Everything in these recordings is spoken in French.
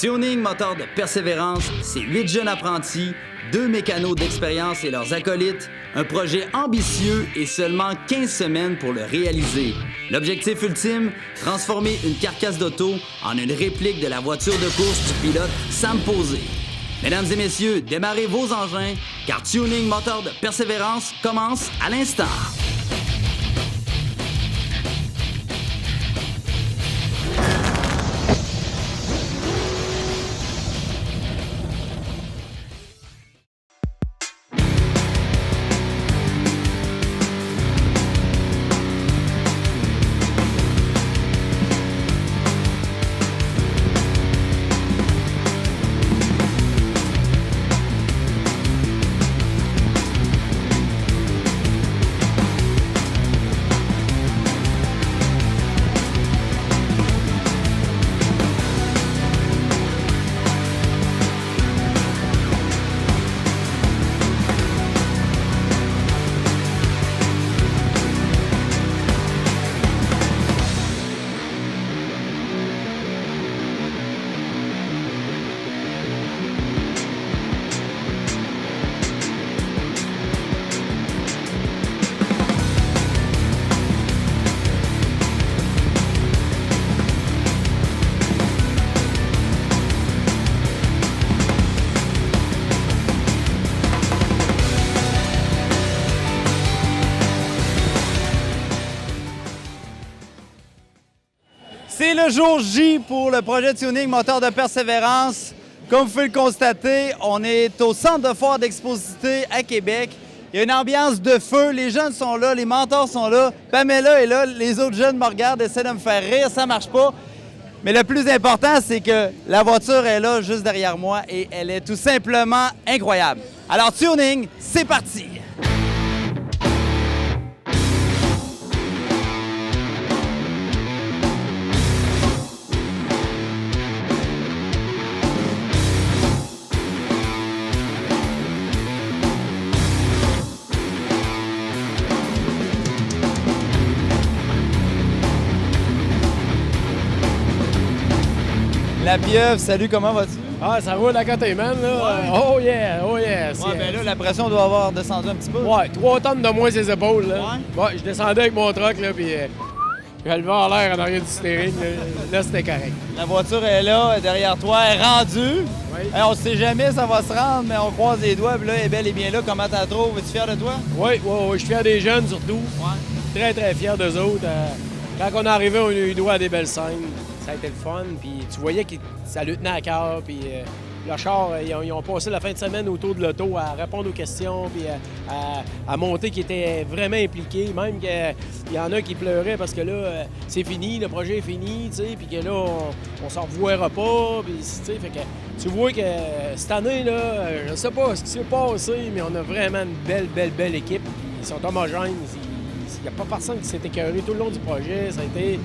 Tuning Moteur de Persévérance, c'est 8 jeunes apprentis, 2 mécanos d'expérience et leurs acolytes, un projet ambitieux et seulement 15 semaines pour le réaliser. L'objectif ultime, transformer une carcasse d'auto en une réplique de la voiture de course du pilote Sam Posé. Mesdames et messieurs, démarrez vos engins, car Tuning Moteur de Persévérance commence à l'instant. C'est le jour J pour le projet Tuning Moteur de Persévérance. Comme vous pouvez le constater, on est au centre de foire d'Exposité à Québec. Il y a une ambiance de feu, les jeunes sont là, les mentors sont là, Pamela est là, les autres jeunes me regardent, essaient de me faire rire, ça marche pas. Mais le plus important, c'est que la voiture est là juste derrière moi et elle est tout simplement incroyable. Alors Tuning, c'est parti! La pieuvre, salut, comment vas-tu? Ah, ça roule à côté, man, là. Ouais. Oh yeah, oh yeah. Ouais, ben là, la pression doit avoir descendu un petit peu. Ouais, 3 tonnes de moins ses épaules, là. Ouais? Ouais, je descendais avec mon truck, là, puis je levais en l'air en arrière du steering, là. Là, c'était correct. La voiture est là, elle est derrière toi, elle est rendue. Oui. Hey, on ne sait jamais ça va se rendre, mais on croise les doigts, puis là, elle est belle et bien là. Comment t'as trouvé? Es-tu fier de toi? Oui, je suis fier des jeunes, surtout. Ouais. Très, très fier d'eux autres. Quand on est arrivé, on a eu droit à des belles scènes. Ça a été le fun, puis tu voyais que ça lui tenait à cœur, puis le char, ils ont passé la fin de semaine autour de l'auto à répondre aux questions, puis à monter, qui étaient vraiment impliqués, même qu'il y en a qui pleuraient parce que là, c'est fini, le projet est fini, tu sais, puis que là, on s'en revoira pas, puis tu sais, fait que tu vois que cette année, là, je sais pas ce qui s'est passé, mais on a vraiment une belle équipe, ils sont homogènes, il n'y a pas personne qui s'est écœuré tout le long du projet, ça a été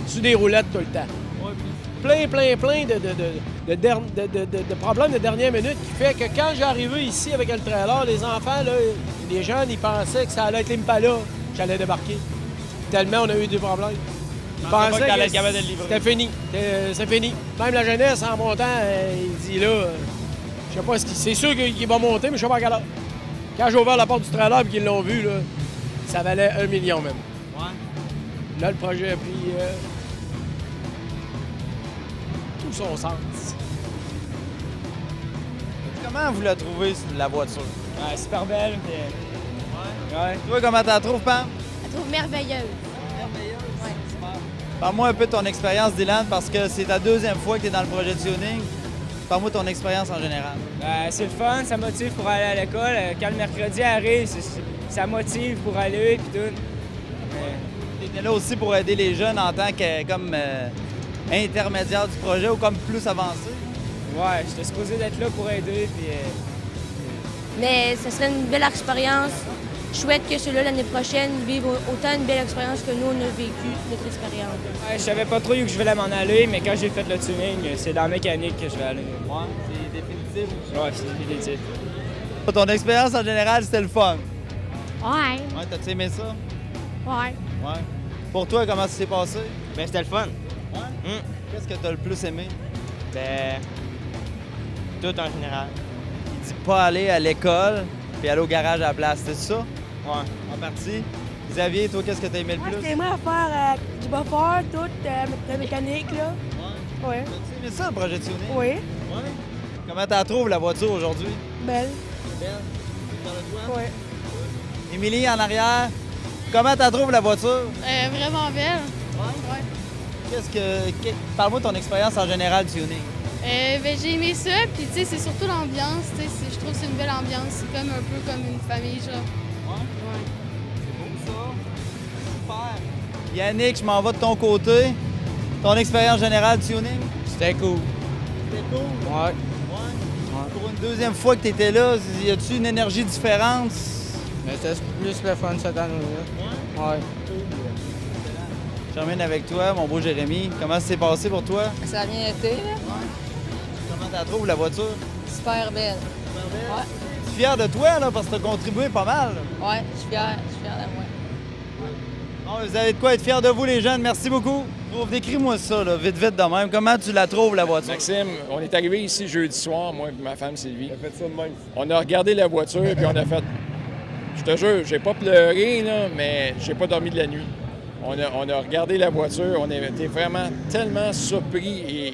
sur des roulettes tout le temps. Plein de problèmes de dernière minute qui fait que quand j'ai arrivé ici avec le trailer, les enfants, là, les jeunes, ils pensaient que ça allait être l'Impala que j'allais débarquer. Tellement on a eu des problèmes. Ils pensaient que c'était fini. C'est fini. Même la jeunesse, en montant, il dit là, je sais pas ce qu'il... C'est sûr qu'il va monter, mais je sais pas à quelle heure. Quand j'ai ouvert la porte du trailer et qu'ils l'ont vu, là, ça valait 1 million même. Ouais. Là, le projet a pris tout son sens. Comment vous la trouvez, la voiture? Ouais, super belle. Puis... Ouais. Toi, comment t'as trouvé, Pam? Je la trouve merveilleuse. Merveilleuse. Ouais. Super. Parle-moi un peu de ton expérience, Dylan, parce que c'est ta deuxième fois que tu es dans le projet Tuning. Parle-moi de ton expérience en général. c'est le fun, ça motive pour aller à l'école. Quand le mercredi arrive, ça motive pour aller puis tout. Tu étais là aussi pour aider les jeunes en tant que comme intermédiaire du projet ou comme plus avancé. Ouais, j'étais supposé d'être là pour aider. Puis, Mais ce serait une belle expérience. Chouette que ceux-là, l'année prochaine, vivent autant une belle expérience que nous, on a vécu notre expérience. je savais pas trop où je voulais m'en aller, mais quand j'ai fait le tuning, c'est dans la mécanique que je vais aller. Ouais, c'est définitif. Ouais, c'est définitif. Ton expérience en général, c'était le fun. Ouais. Ouais, t'as-tu aimé ça? Ouais. Ouais. Pour toi, comment ça s'est passé? Ben, c'était le fun. Ouais. Qu'est-ce que t'as le plus aimé? Ben, tout en général. Il dit pas aller à l'école puis aller au garage à la place, c'est ça? Ouais. En partie. Xavier, toi, qu'est-ce que t'as aimé le Moi, plus? j'aimerais faire du buffer, tout, la mécanique, là. Ouais. T'as aimé ça, le projet de tuning? Oui. Ouais. Comment t'en trouves, la voiture, aujourd'hui? Belle. Belle. Fière de toi? Oui. Émilie, en arrière, comment t'en trouves, la voiture? Vraiment belle. Parle-moi de ton expérience en général tuning. J'ai aimé ça, puis tu sais, c'est surtout l'ambiance. Je trouve que c'est une belle ambiance. C'est comme un peu comme une famille, genre. Ouais. C'est beau, ça. Super. Yannick, je m'en vais de ton côté. Ton expérience générale tuning? C'était cool. C'était cool? Ouais. Ouais. Pour une deuxième fois que tu étais là, y a-tu une énergie différente? Mais c'était plus le fun cette année-là. Ouais. Je termine avec toi, mon beau Jérémy. Comment ça s'est passé pour toi? Ça a bien été, là. Comment t'as trouvé la voiture? Super belle. Ouais. Tu es fier de toi, là, parce que t'as contribué pas mal. Ouais, je suis fière de moi. Bon, vous avez de quoi être fiers de vous, les jeunes. Merci beaucoup. Décris-moi ça, là, vite de même. Comment tu la trouves, la voiture? Maxime, on est arrivé ici jeudi soir, moi et ma femme Sylvie. On a fait ça de même. On a regardé la voiture, puis on a fait... Je te jure, j'ai pas pleuré, là, mais j'ai pas dormi de la nuit. On a regardé la voiture, on a été vraiment tellement surpris et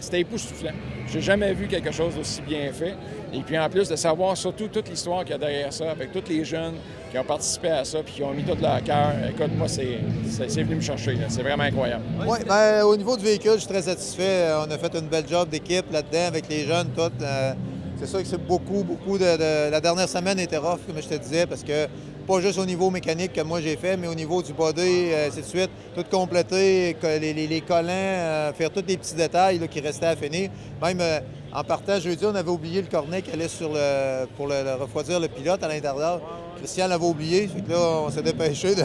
c'était époustouflant. J'ai jamais vu quelque chose d'aussi bien fait. Et puis en plus de savoir surtout toute l'histoire qu'il y a derrière ça, avec tous les jeunes qui ont participé à ça puis qui ont mis tout leur cœur. Écoute, moi, c'est venu me chercher. C'est vraiment incroyable. Oui, bien, au niveau du véhicule, je suis très satisfait. On a fait une belle job d'équipe là-dedans avec les jeunes, tout. C'est sûr que c'est beaucoup de... La dernière semaine était rough, comme je te disais, parce que pas juste au niveau mécanique que moi j'ai fait, mais au niveau du body, ainsi de suite, tout compléter, les collants, faire tous les petits détails là, qui restaient à finir. Même en partant jeudi, on avait oublié le cornet qui allait pour refroidir le pilote à l'intérieur. Christian l'avait oublié, fait que là, on s'est dépêché de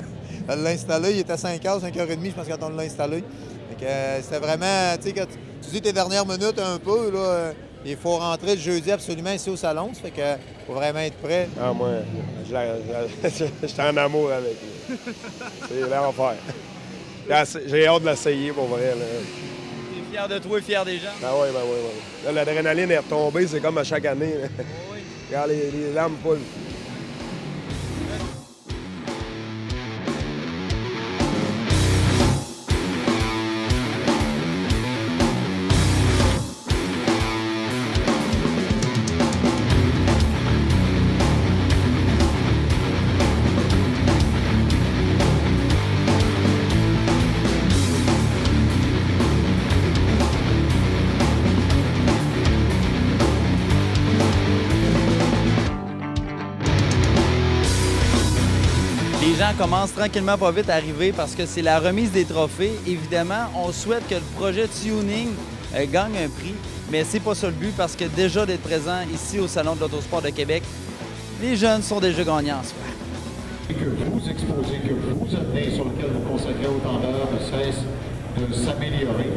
l'installer. Il était à 5h, 5h30, je pense, quand on l'a installé. C'était vraiment, tu sais, quand tu dis tes dernières minutes un peu, là, il faut rentrer le jeudi absolument ici au salon. Ça fait que faut vraiment être prêt. Ah, moi, j'étais en amour avec lui. C'est l'enfer. J'ai hâte de l'essayer pour vrai. T'es fier de toi et fier des gens? Ben oui. Là, l'adrénaline est retombée, c'est comme à chaque année. Oui. Regarde les lames poulent. Les gens commencent tranquillement pas vite à arriver parce que c'est la remise des trophées. Évidemment, on souhaite que le projet Tuning gagne un prix, mais c'est pas ça le but parce que déjà d'être présent ici au Salon de l'Autosport de Québec, les jeunes sont déjà gagnants en soi. Que vous exposez, que vous amenez, sur lequel vous consacrez autant d'heures, ne cesse de s'améliorer.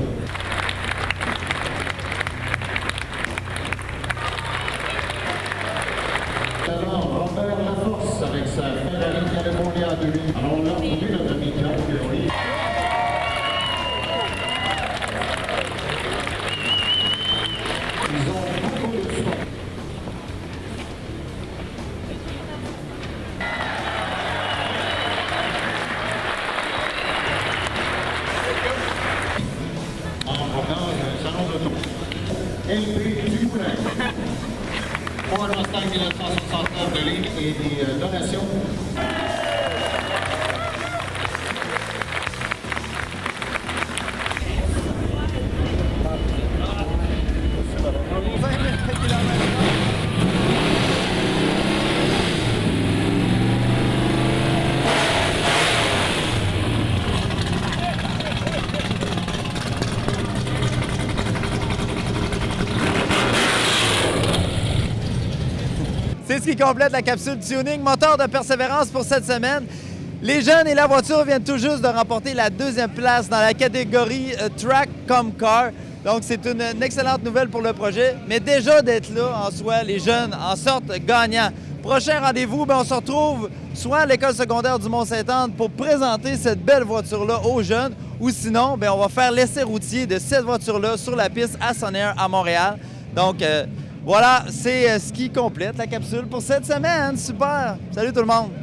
Alors, Robert Laforce avec sa Ferrari California 2000. Alors, on l'a retrouvé, notre ami Claude Berry. Ils ont beaucoup de soin. En provenance du salon d'auto. LP Dumoulin. Pour un Mustang 1969 de ligne et des donations. C'est ce qui complète la capsule Tuning moteur de persévérance pour cette semaine. Les jeunes et la voiture viennent tout juste de remporter la deuxième place dans la catégorie Track Comme Car. Donc, c'est une excellente nouvelle pour le projet. Mais déjà d'être là, en soi, les jeunes en sortent gagnants. Prochain rendez-vous, on se retrouve soit à l'école secondaire du Mont-Saint-Anne pour présenter cette belle voiture-là aux jeunes, ou sinon, on va faire l'essai routier de cette voiture-là sur la piste à Son Air à Montréal. Donc, voilà, c'est ce qui complète la capsule pour cette semaine. Super! Salut tout le monde!